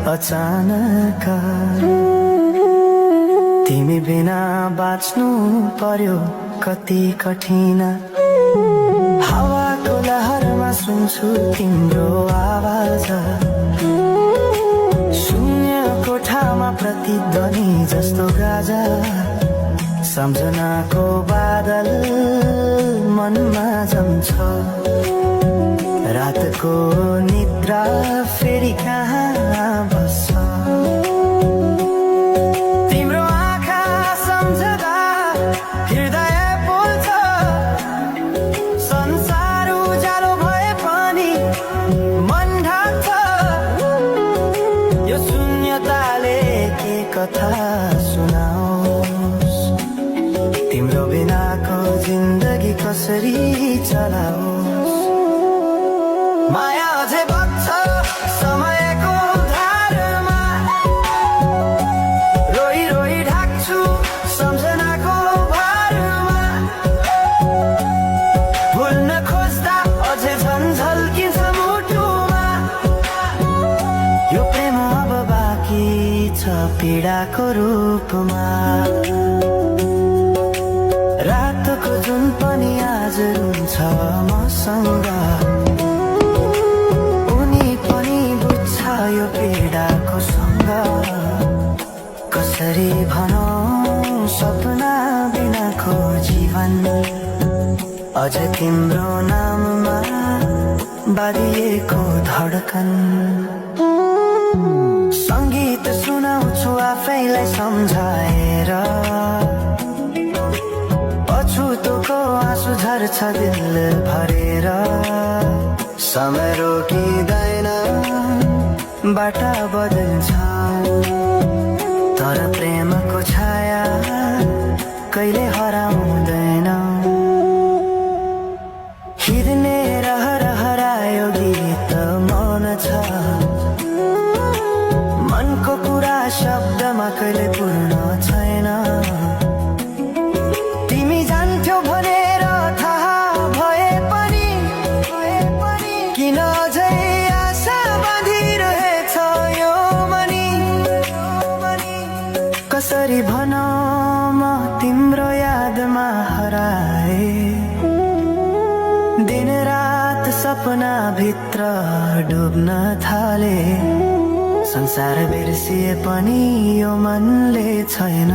अचानक तिमी बिना बाँच्नु पर्यो कति कठिन। हावाको लहरमा सुन्छु तिम्रो आवाज, शून्य कोठामा प्रतिध्वनि जस्तो गाजा। सम्झनाको बादल मनमा जम्छ, रातको निद्रा फेरि कहाँ बस्छ। तिम्रो आँखा सम्झदा हृदय बोल्छ, संसार उज्यालो भए पनि मन ढाक्छ। यो शून्यताले के कथा सुनाओस्, तिम्रो बिनाको जिन्दगी कसरी चलाओस्। माया अझै बग्छ समयको धारमा, रोई रोई ढाक्छु सम्झनाको भारमा। भुल्न खोज्दा अझै झन् झल्किन्छ मुटुमा। यो प्रेम अब बाँकी छ पीडाको रूपमा। रातको जुन पनि आज रुन्छ मसँग, उनी पनि बुझ्छ यो पीडाको सँग। कसरी भनौं सपना बिनाको जीवन, अझ तिम्रो नाममा बारिएको धडकन। सङ्गीत सुनाउँछु आफैलाई सम्झाएर, पछुतोको आँसु झर्छ दिल भरेर। समय रोकिँदैन बाटा बदल्छ, तर प्रेमको छाया कहिले हराउँदैन। हिँड्ने रहर हरायो गीत मौन छ, मनको कुरा शब्दमा कहिले पूर्ण छैन। तिमी जान्थ्यौ भनेर थाहा भए पनि किन अझै आशा बाँधिरहेछ यो मनी। कसरी भनौं म तिम्रो यादमा हराए, दिन रात सपना भित्र डुब्न थाले। संसार बिर्सिए पनि यो मनले छैन।